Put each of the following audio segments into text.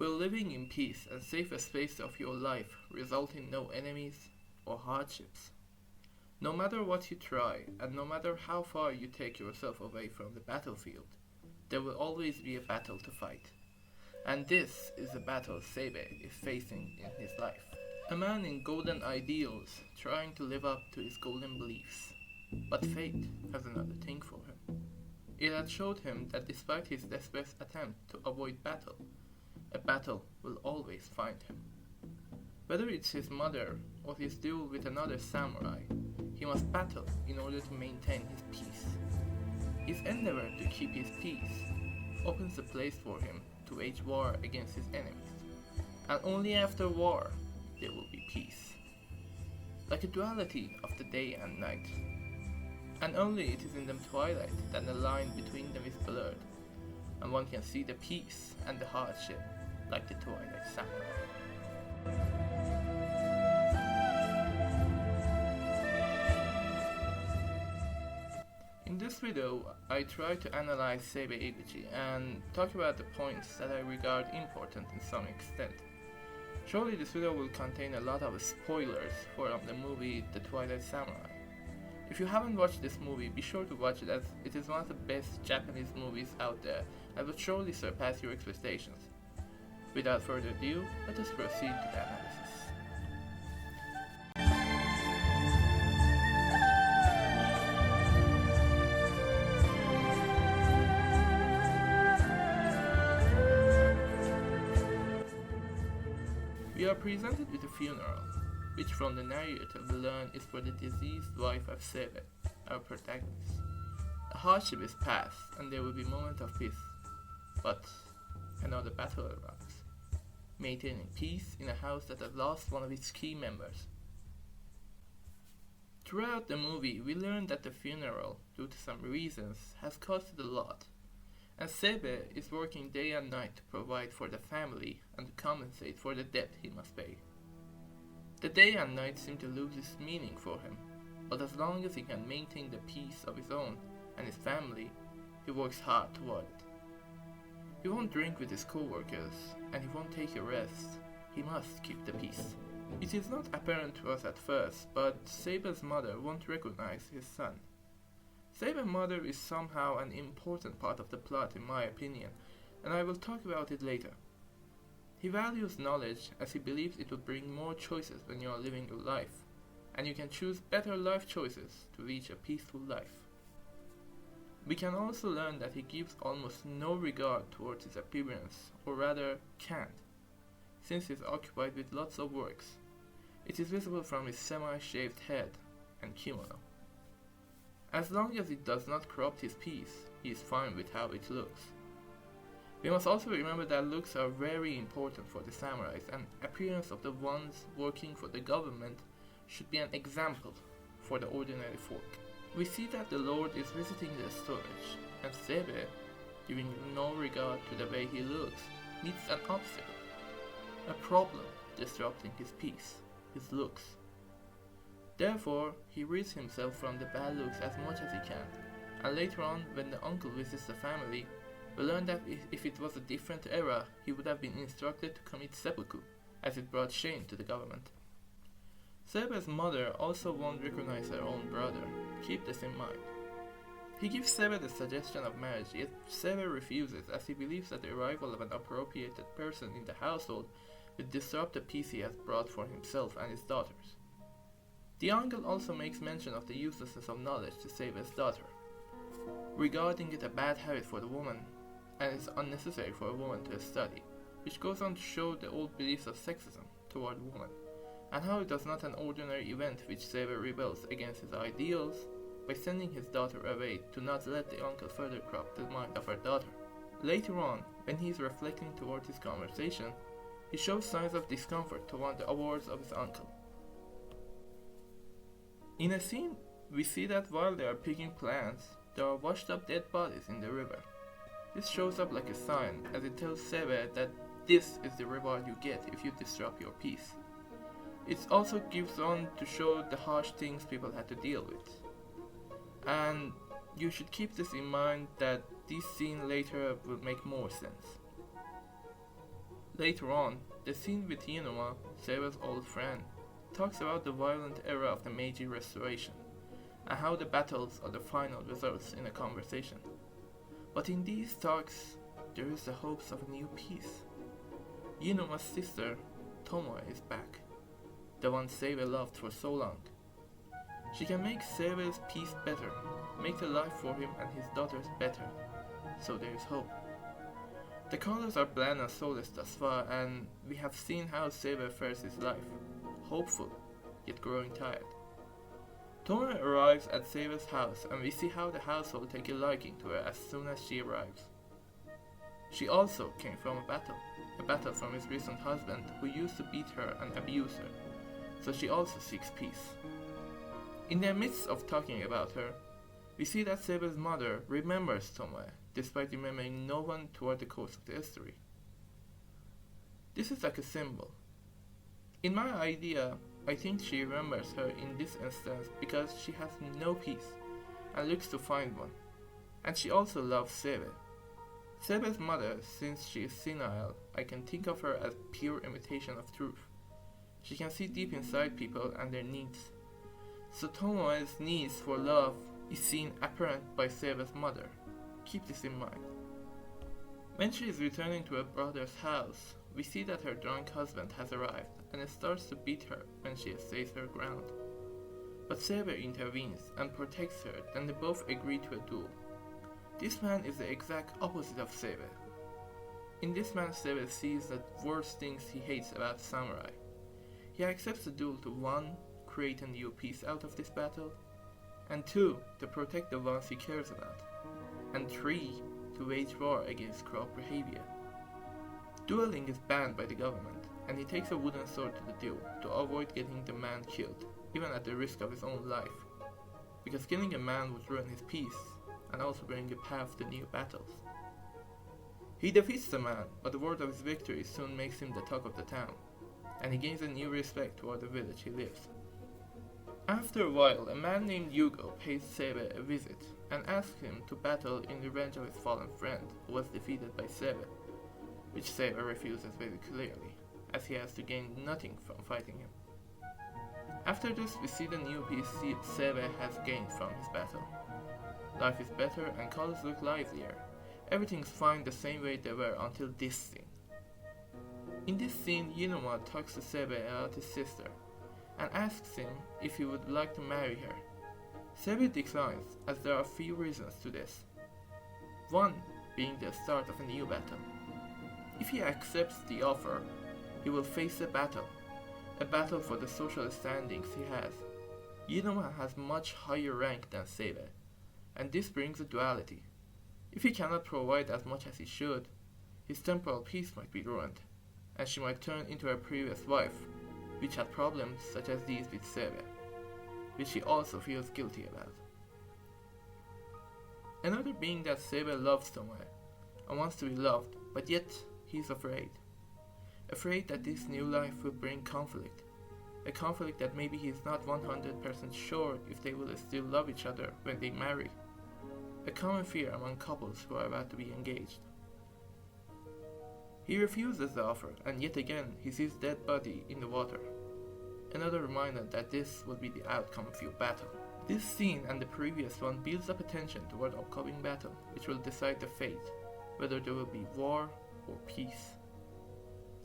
Will living in peace and safest space of your life result in no enemies or hardships? No matter what you try, and no matter how far you take yourself away from the battlefield, there will always be a battle to fight. And this is the battle Seibei is facing in his life. A man in golden ideals, trying to live up to his golden beliefs. But fate has another thing for him. It had showed him that despite his desperate attempt to avoid battle, a battle will always find him. Whether it's his mother or his duel with another samurai, he must battle in order to maintain his peace. His endeavor to keep his peace opens the place for him to wage war against his enemies, and only after war there will be peace. Like a duality of the day and night, and only it is in the twilight that the line between them is blurred, and one can see the peace and the hardship like the Twilight Samurai. In this video, I try to analyze Seibei Iguchi and talk about the points that I regard important in some extent. Surely this video will contain a lot of spoilers for the movie The Twilight Samurai. If you haven't watched this movie, be sure to watch it, as it is one of the best Japanese movies out there and will surely surpass your expectations. Without further ado, let us proceed to the analysis. We are presented with a funeral, which from the narrator we learn is for the deceased wife of Seibei, our protagonist. The hardship is past and there will be moments of peace, but another battle arrives, maintaining peace in a house that has lost one of its key members. Throughout the movie, we learn that the funeral, due to some reasons, has costed a lot, and Seibei is working day and night to provide for the family and to compensate for the debt he must pay. The day and night seem to lose its meaning for him, but as long as he can maintain the peace of his own and his family, he works hard toward it. He won't drink with his co-workers, and he won't take a rest. He must keep the peace. It is not apparent to us at first, but Seibei's mother won't recognize his son. Seibei's mother is somehow an important part of the plot in my opinion, and I will talk about it later. He values knowledge as he believes it will bring more choices when you are living your life, and you can choose better life choices to reach a peaceful life. We can also learn that he gives almost no regard towards his appearance, or rather can't, since he is occupied with lots of works. It is visible from his semi-shaved head and kimono. As long as it does not corrupt his peace, he is fine with how it looks. We must also remember that looks are very important for the samurais, and appearance of the ones working for the government should be an example for the ordinary folk. We see that the Lord is visiting the storage, and Seibei, giving no regard to the way he looks, meets an obstacle, a problem disrupting his peace, his looks. Therefore, he rids himself from the bad looks as much as he can, and later on, when the uncle visits the family, we learn that if it was a different era, he would have been instructed to commit seppuku, as it brought shame to the government. Seibei's mother also won't recognize her own brother. Keep this in mind. He gives Seibei the suggestion of marriage, yet Seibei refuses, as he believes that the arrival of an appropriated person in the household will disrupt the peace he has brought for himself and his daughters. The uncle also makes mention of the uselessness of knowledge to Seibei's daughter, regarding it a bad habit for the woman, and it's unnecessary for a woman to study, which goes on to show the old beliefs of sexism toward women, and how it was not an ordinary event which Seibei rebels against his ideals by sending his daughter away to not let the uncle further corrupt the mind of her daughter. Later on, when he is reflecting towards his conversation, he shows signs of discomfort toward the awards of his uncle. In a scene, we see that while they are picking plants, there are washed up dead bodies in the river. This shows up like a sign, as it tells Seibei that this is the reward you get if you disrupt your peace. It also gives on to show the harsh things people had to deal with. And you should keep this in mind that this scene later will make more sense. Later on, the scene with Yunoma, Seibe's old friend, talks about the violent era of the Meiji Restoration, and how the battles are the final results in a conversation. But in these talks, there is the hopes of a new peace. Yunoma's sister, Tomoe, is back, the one Seibei loved for so long. She can make Seibei's peace better, make the life for him and his daughters better, so there is hope. The colors are bland and soulless thus far, and we have seen how Seibei fares his life, hopeful, yet growing tired. Tomoe arrives at Seibei's house, and we see how the household take a liking to her as soon as she arrives. She also came from a battle from his recent husband who used to beat her and abuse her, so she also seeks peace. In the midst of talking about her, we see that Seibei's mother remembers Tomoe, despite remembering no one toward the course of the history. This is like a symbol. In my idea, I think she remembers her in this instance because she has no peace and looks to find one, and she also loves Seibei. Seibei's mother, since she is senile, I can think of her as pure imitation of truth. She can see deep inside people and their needs. So Tomoe's needs for love is seen apparent by Seibei's mother. Keep this in mind. When she is returning to her brother's house, we see that her drunk husband has arrived and starts to beat her when she estays her ground. But Seibei intervenes and protects her, then they both agree to a duel. This man is the exact opposite of Seibei. In this man, Seibei sees the worst things he hates about samurai. He accepts the duel to 1. Create a new peace out of this battle, and 2. To protect the ones he cares about, and 3. To wage war against corrupt behavior. Dueling is banned by the government, and he takes a wooden sword to the duel to avoid getting the man killed, even at the risk of his own life, because killing a man would ruin his peace and also bring a path to new battles. He defeats the man, but the word of his victory soon makes him the talk of the town, and he gains a new respect toward the village he lives. After a while, a man named Yugo pays Seibei a visit and asks him to battle in revenge of his fallen friend who was defeated by Seibei, which Seibei refuses very clearly, as he has to gain nothing from fighting him. After this, we see the new peace Seibei has gained from his battle. Life is better and colors look livelier. Everything's fine the same way they were until this scene. In this scene, Yunoma talks to Seibei about his sister and asks him if he would like to marry her. Seibei declines, as there are few reasons to this. One being the start of a new battle. If he accepts the offer, he will face a battle for the social standings he has. Yunoma has much higher rank than Seibei, and this brings a duality. If he cannot provide as much as he should, his temporal peace might be ruined, and she might turn into her previous wife, which had problems such as these with Seibei, which he also feels guilty about. Another being that Seibei loves Tomoe, and wants to be loved, but yet he is afraid. Afraid that this new life will bring conflict, a conflict that maybe he is not 100% sure if they will still love each other when they marry, a common fear among couples who are about to be engaged. He refuses the offer, and yet again he sees dead body in the water. Another reminder that this will be the outcome of your battle. This scene and the previous one builds up a tension toward upcoming battle, which will decide the fate, whether there will be war or peace.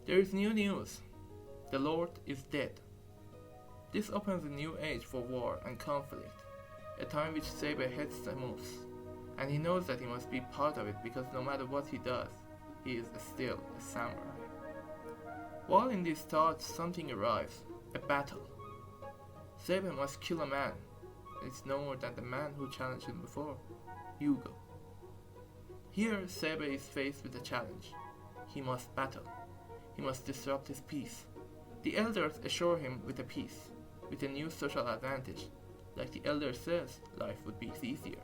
There is new news. The Lord is dead. This opens a new age for war and conflict, a time which Seibei hates the most, and he knows that he must be part of it because no matter what he does, he is still a samurai. While in these thoughts, something arrives, a battle. Seibei must kill a man. It's no more than the man who challenged him before, Yugo. Here, Seibei is faced with a challenge. He must battle. He must disrupt his peace. The elders assure him with a peace, with a new social advantage. Like the elder says, life would be easier.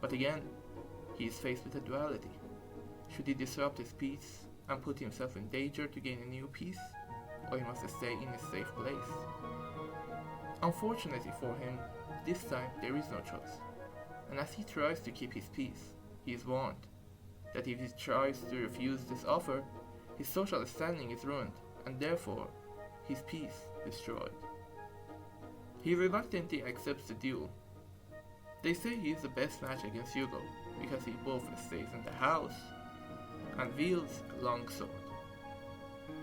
But again, he is faced with a duality. Should he disrupt his peace and put himself in danger to gain a new peace, or he must stay in a safe place? Unfortunately for him, this time there is no choice, and as he tries to keep his peace, he is warned that if he tries to refuse this offer, His social standing is ruined, and therefore, his peace destroyed. He reluctantly accepts the duel. They say he is the best match against Yugo, because he both stays in the house and wields a long sword.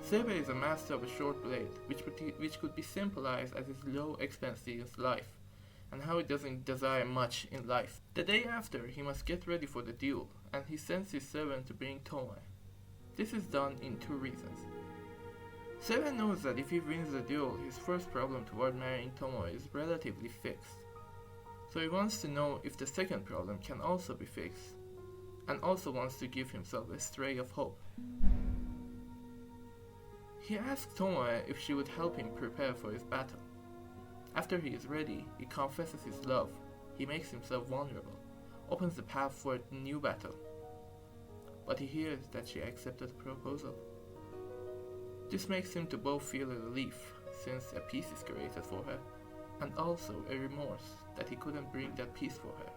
Seibei is a master of a short blade, which could be symbolized as his low expensive life, and how he doesn't desire much in life. The day after, he must get ready for the duel, and he sends his servant to bring Tomoe. This is done in two reasons. Seibei knows that if he wins the duel, his first problem toward marrying Tomoe is relatively fixed. So he wants to know if the second problem can also be fixed, and also wants to give himself a stray of hope. He asks Tomoe if she would help him prepare for his battle. After he is ready, he confesses his love, he makes himself vulnerable, opens the path for a new battle. But he hears that she accepted the proposal. This makes him to both feel a relief, since a peace is created for her, and also a remorse that he couldn't bring that peace for her.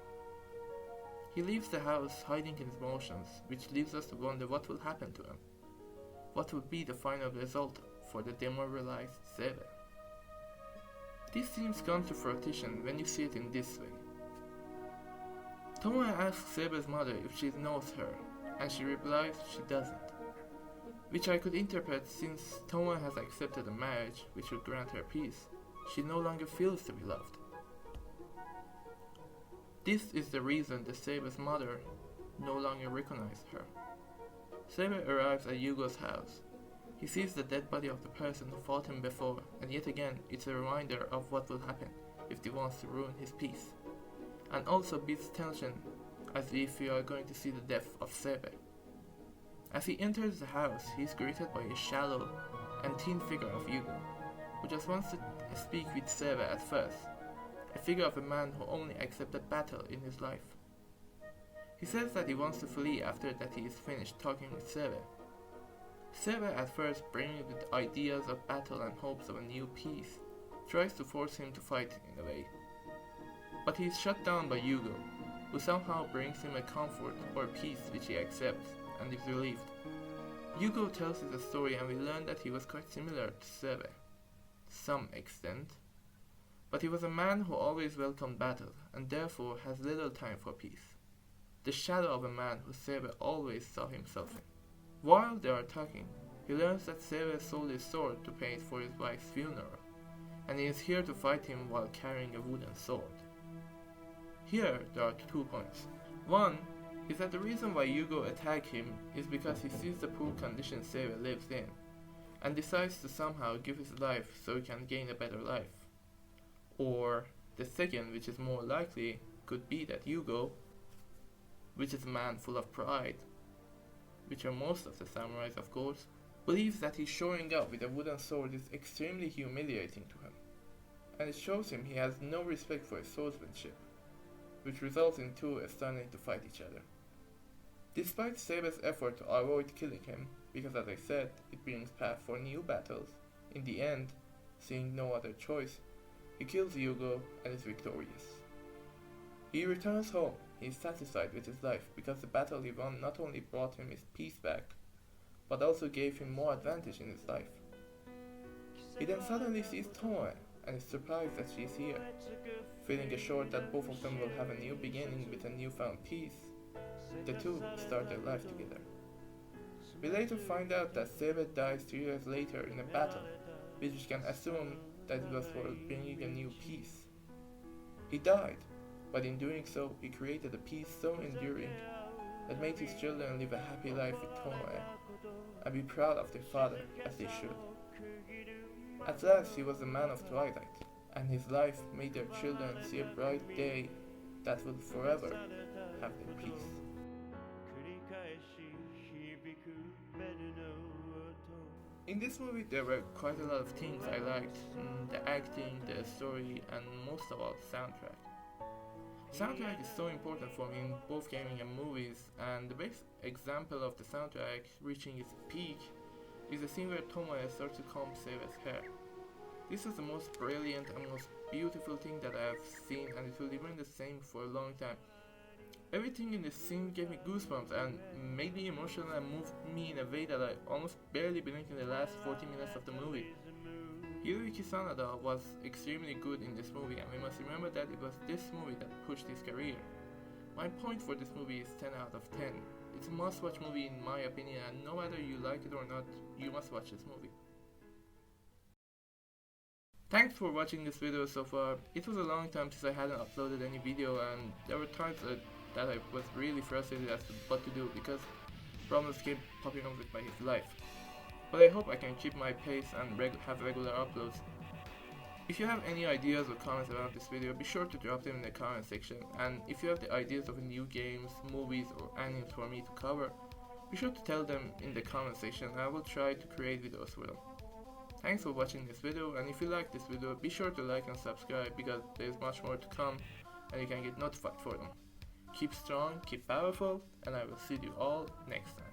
He leaves the house hiding his emotions, which leaves us to wonder what will happen to him. What would be the final result for the demoralized Seibei? This seems come to fruition when you see it in this way. Tomoe asks Seibei's mother if she knows her, and she replies she doesn't, which I could interpret since Tomoe has accepted a marriage which would grant her peace. She no longer feels to be loved. This is the reason that Seibei's mother no longer recognizes her. Seibei arrives at Yugo's house. He sees the dead body of the person who fought him before, and yet again it's a reminder of what will happen if he wants to ruin his peace, and also builds tension as if we are going to see the death of Seibei. As he enters the house, he is greeted by a shallow and thin figure of Yugo, who just wants to speak with Seibei at first, a figure of a man who only accepted battle in his life. He says that he wants to flee after that he is finished talking with Seibei. Seibei, at first brimming with ideas of battle and hopes of a new peace, tries to force him to fight in a way. But he is shut down by Yugo, who somehow brings him a comfort or peace which he accepts and is relieved. Yugo tells us a story, and we learn that he was quite similar to Seibei, to some extent, but he was a man who always welcomed battle and therefore has little time for peace. The shadow of a man who Seibei always saw himself in. While they are talking, he learns that Seibei sold his sword to pay for his wife's funeral, and he is here to fight him while carrying a wooden sword. Here there are 2 points. One is that the reason why Yugo attacks him is because he sees the poor condition Seibei lives in, and decides to somehow give his life so he can gain a better life. Or the second, which is more likely, could be that Yugo, which is a man full of pride, which are most of the samurais of course, believes that his showing up with a wooden sword is extremely humiliating to him, and it shows him he has no respect for his swordsmanship, which results in two starting to fight each other. Despite Seibei's effort to avoid killing him, because as I said, it brings path for new battles, in the end, seeing no other choice, he kills Yugo and is victorious. He returns home. He is satisfied with his life because the battle he won not only brought him his peace back, but also gave him more advantage in his life. He then suddenly sees Tomoe and is surprised that she is here. Feeling assured that both of them will have a new beginning with a newfound peace, the two start their life together. We later find out that Seibei dies 2 years later in a battle, which we can assume that it was for bringing a new peace. He died, but in doing so, he created a peace so enduring that made his children live a happy life with Tomoe and be proud of their father as they should. At last, he was a man of Twilight, and his life made their children see a bright day that will forever have their peace. In this movie, there were quite a lot of things I liked: the acting, the story, and most of all, the soundtrack. Soundtrack is so important for me in both gaming and movies, and the best example of the soundtrack reaching its peak is the scene where Tomoe starts to comb Seibei's hair. This is the most brilliant and most beautiful thing that I have seen, and it will remain the same for a long time. Everything in this scene gave me goosebumps and made me emotional and moved me in a way that I almost barely blinked in the last 40 minutes of the movie. Hiroyukisanada was extremely good in this movie, and we must remember that it was this movie that pushed his career. My point for this movie is 10 out of 10. It's a must-watch movie in my opinion, and no matter you like it or not, you must watch this movie. Thanks for watching this video so far. It was a long time since I hadn't uploaded any video, and there were times that I was really frustrated as to what to do because problems kept popping up with my life. But I hope I can keep my pace and have regular uploads. If you have any ideas or comments about this video, be sure to drop them in the comment section, and if you have the ideas of new games, movies or animes for me to cover, be sure to tell them in the comment section and I will try to create videos for them. Thanks for watching this video, and if you like this video, be sure to like and subscribe because there is much more to come and you can get notified for them. Keep strong, keep powerful, and I will see you all next time.